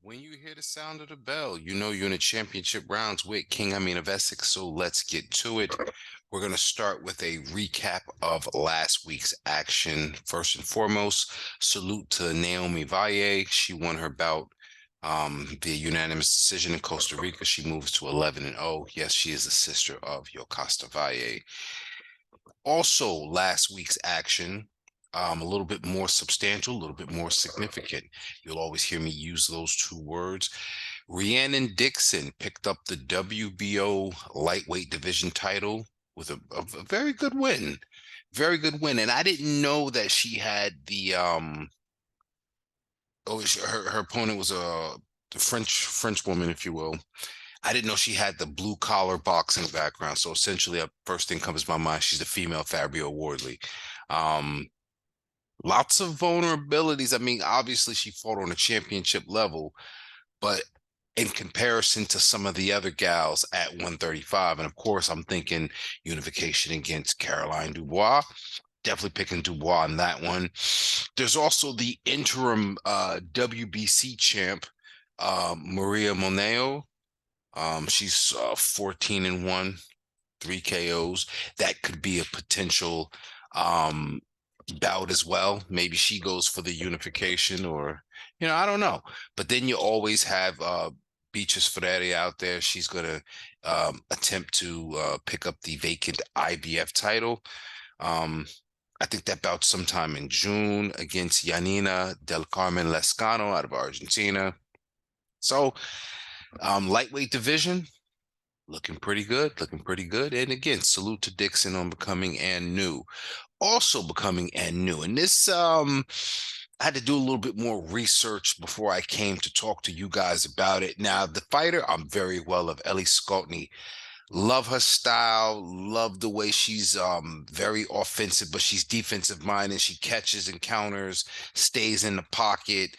When you hear the sound of the bell, you know you're in a championship rounds with King of Essex. So let's get to it. We're going to start with a recap of last week's action. First and foremost, salute to Naomi Valle. She won her bout via unanimous decision in Costa Rica. She moves to 11-0. Yes, she is the sister of Yokasta Valle. Also, last week's action, a little bit more substantial, a little bit more significant. You'll always hear me use those two words. Rhiannon Dixon picked up the WBO Lightweight division title with a very good win. Very good win. And I didn't know that she had her opponent was a French woman, if you will. I didn't know she had the blue collar boxing background. So essentially, first thing comes to my mind, she's the female Fabio Wardley. Um, Lots of vulnerabilities. I mean, obviously, she fought on a championship level, but in comparison to some of the other gals at 135, and of course, I'm thinking unification against Caroline Dubois. Definitely picking Dubois on that one. There's also the interim WBC champ, Maria Moneo. She's 14-1, 3 KOs. That could be a potential um, bout as well. Maybe she goes for the unification, or I don't know. But then you always have Beatrice Freire out there. She's gonna attempt to pick up the vacant IBF title. Um, I think that bout sometime in June against Yanina del Carmen Lescano out of Argentina. So, lightweight division, looking pretty good, looking pretty good. And again, salute to Dixon on becoming and new. Also becoming and new. And this I had to do a little bit more research before I came to talk to you guys about it. Now, the fighter I'm very well of, Ellie Scotney. Love her style, love the way she's very offensive, but she's defensive minded. She catches and counters, stays in the pocket.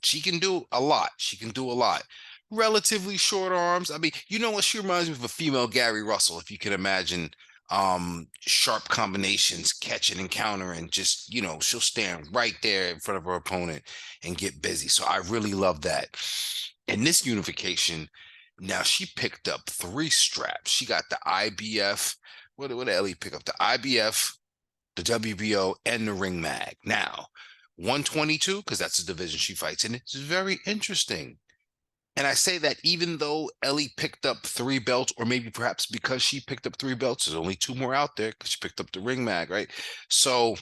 She can do a lot. She can do a lot. Relatively short arms. I mean, you know what? She reminds me of a female Gary Russell, if you can imagine sharp combinations, catching and countering, just she'll stand right there in front of her opponent and get busy. So I really love that. And this unification, now she picked up 3 straps. She got the IBF. What did Ellie pick up? The IBF, the WBO, and the Ring Mag. Now, 122, because that's the division she fights in. It's very interesting. And I say that even though Ellie picked up 3 belts, or maybe perhaps because she picked up 3 belts, there's only 2 more out there because she picked up the Ring Mag, right? So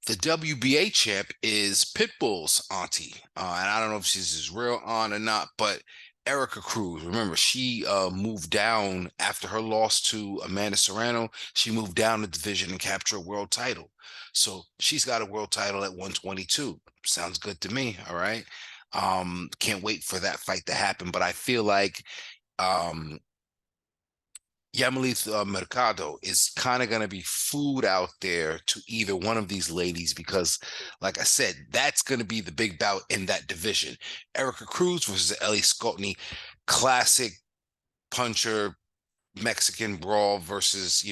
the WBA champ is Pitbull's auntie. And I don't know if she's his real aunt or not, but Erica Cruz, remember, she moved down after her loss to Amanda Serrano. She moved down the division and captured a world title. So she's got a world title at 122. Sounds good to me. All right. Can't wait for that fight to happen. But I feel like Yamilith Mercado is kind of going to be food out there to either one of these ladies because, like I said, that's going to be the big bout in that division. Erica Cruz versus Ellie Scotney, classic puncher, Mexican brawl versus,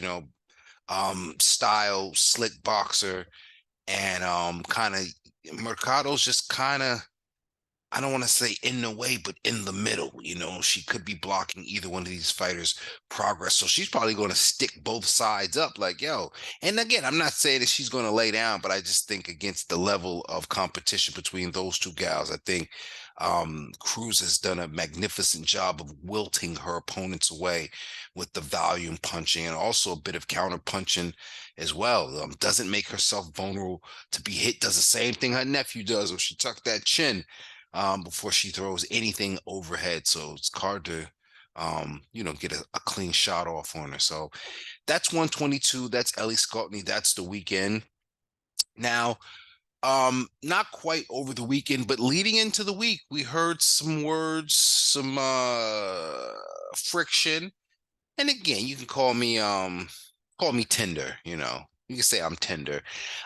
style, slick boxer. And kind of Mercado's just kind of, I don't want to say in the way, but in the middle. She could be blocking either one of these fighters' progress. So she's probably going to stick both sides up like, yo. And again, I'm not saying that she's going to lay down, but I just think against the level of competition between those two gals, I think Cruz has done a magnificent job of wilting her opponents away with the volume punching and also a bit of counter punching as well. Doesn't make herself vulnerable to be hit. Does the same thing her nephew does when she tucked that chin before she throws anything overhead. So it's hard to, get a clean shot off on her. So that's 122. That's Ellie Scotney. That's the weekend. Now, not quite over the weekend, but leading into the week, we heard some words, some friction. And again, you can call me tender, You can say I'm tender.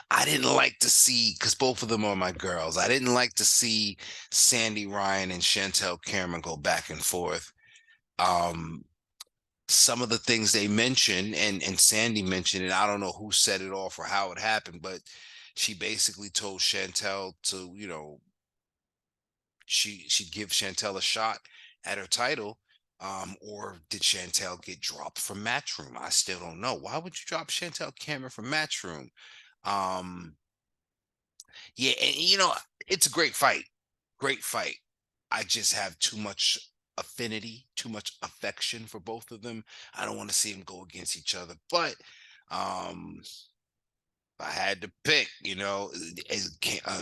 I didn't like to see, because both of them are my girls. I didn't like to see Sandy Ryan and Chantelle Cameron go back and forth. Um, some of the things they mentioned, and Sandy mentioned it. I don't know who set it off or how it happened, but she basically told Chantelle to, she'd give Chantelle a shot at her title. Or did Chantelle get dropped from Matchroom? I still don't know. Why would you drop Chantelle Cameron from Matchroom? Um, yeah, and it's a great fight. Great fight. I just have too much affinity, too much affection for both of them. I don't want to see them go against each other. But if I had to pick,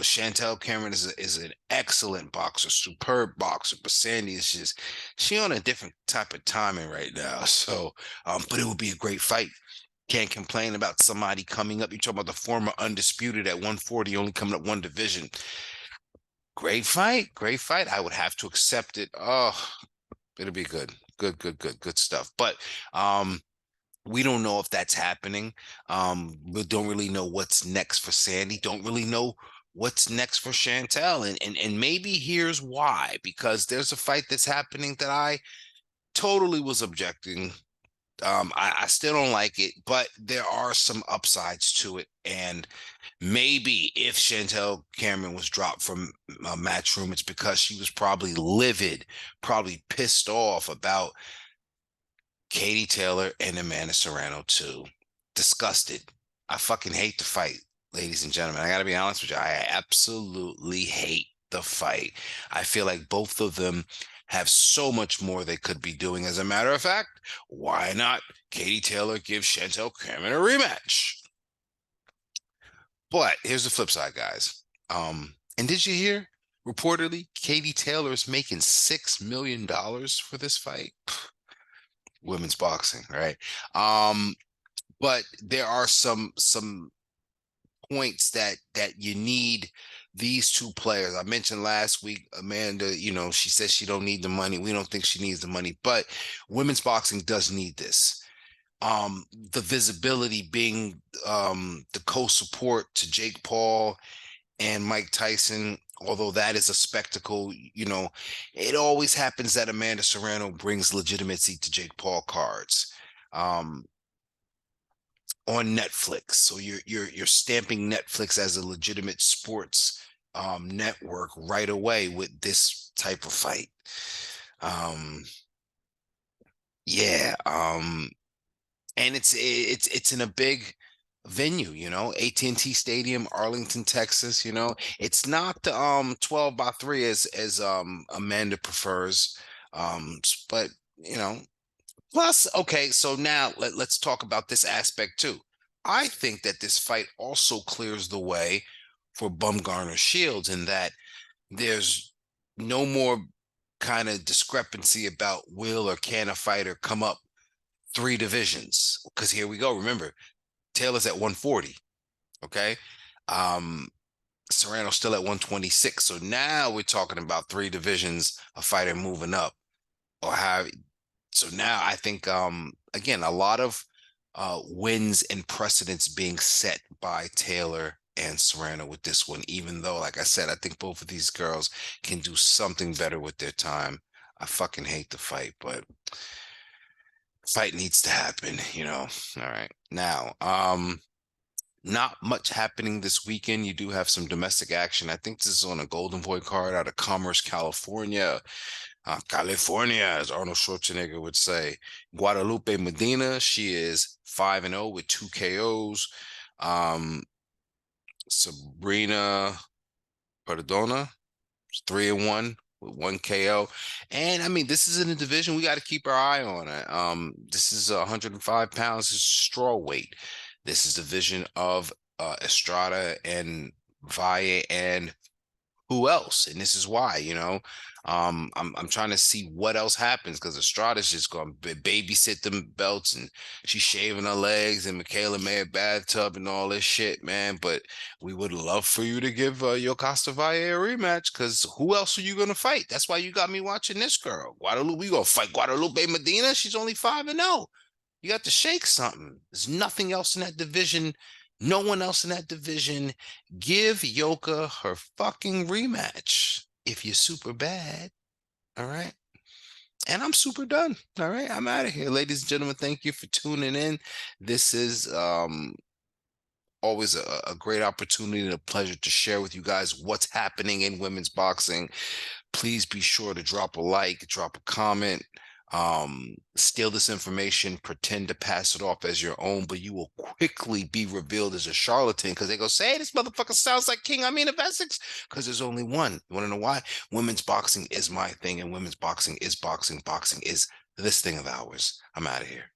Chantelle Cameron is an excellent boxer, superb boxer. But Sandy is just, she on a different type of timing right now. So, but it would be a great fight. Can't complain about somebody coming up. You talk about the former undisputed at 140, only coming up one division. Great fight, great fight. I would have to accept it. Oh, it'll be good. Good stuff. But we don't know if that's happening. We don't really know what's next for Sandy. Don't really know what's next for Chantelle. And maybe here's why. Because there's a fight that's happening that I totally was objecting. I still don't like it, but there are some upsides to it. And maybe if Chantelle Cameron was dropped from Matchroom, it's because she was probably livid, probably pissed off about Katie Taylor and Amanda Serrano too. Disgusted. I fucking hate the fight, ladies and gentlemen. I gotta be honest with you. I absolutely hate the fight. I feel like both of them have so much more they could be doing. As a matter of fact, why not Katie Taylor give Chantelle Cameron a rematch? But here's the flip side, guys. And did you hear? Reportedly, Katie Taylor is making $6 million for this fight. Women's boxing, right? But there are some points that you need these two players. I mentioned last week, Amanda, she says she don't need the money. We don't think she needs the money, but women's boxing does need this. The visibility, being the co-support to Jake Paul and Mike Tyson, although that is a spectacle, it always happens that Amanda Serrano brings legitimacy to Jake Paul cards. On Netflix. So you're stamping Netflix as a legitimate sports network right away with this type of fight. Yeah, and it's in a big venue, AT&T Stadium, Arlington, Texas. It's not the 12-by-3 as Amanda prefers, but you know plus, okay, so now let's talk about this aspect too. I think that this fight also clears the way for Bumgarner Shields in that there's no more kind of discrepancy about will or can a fighter come up three divisions. Because here we go. Remember, Taylor's at 140. Okay. Um, Serrano's still at 126. So now we're talking about three divisions, a fighter moving up or how. So now I think again a lot of wins and precedents being set by Taylor and Serrano with this one, even though, like I said, I think both of these girls can do something better with their time. I fucking hate the fight, but fight needs to happen, All right. Now, not much happening this weekend. You do have some domestic action. I think this is on a Golden Boy card out of Commerce, California. California, as Arnold Schwarzenegger would say. Guadalupe Medina, she is 5-0 with 2 KOs. Sabrina Persona, 3-1 with 1 KO. And I mean, this is in a division we got to keep our eye on it. This is 105 pounds, is straw weight. This is division of Estrada and Valle and who else? And this is why, I'm trying to see what else happens because Estrada's just going to babysit them belts and she's shaving her legs and Michaela May a bathtub and all this shit, man. But we would love for you to give Yokasta Valle a rematch because who else are you going to fight? That's why you got me watching this girl. Guadalupe, we going to fight Guadalupe Medina. She's only 5-0. You got to shake something. There's nothing else in that division. No one else in that division. Give Yoka her fucking rematch if you're super bad. All right. And I'm super done. All right. I'm out of here. Ladies and gentlemen, thank you for tuning in. This is always a great opportunity and a pleasure to share with you guys what's happening in women's boxing. Please be sure to drop a like, drop a comment, steal this information, pretend to pass it off as your own, but you will quickly be revealed as a charlatan because they go say this motherfucker sounds like King of Essex, because there's only one. You want to know why? Women's boxing is my thing, and women's boxing is boxing. Boxing is this thing of ours. I'm out of here.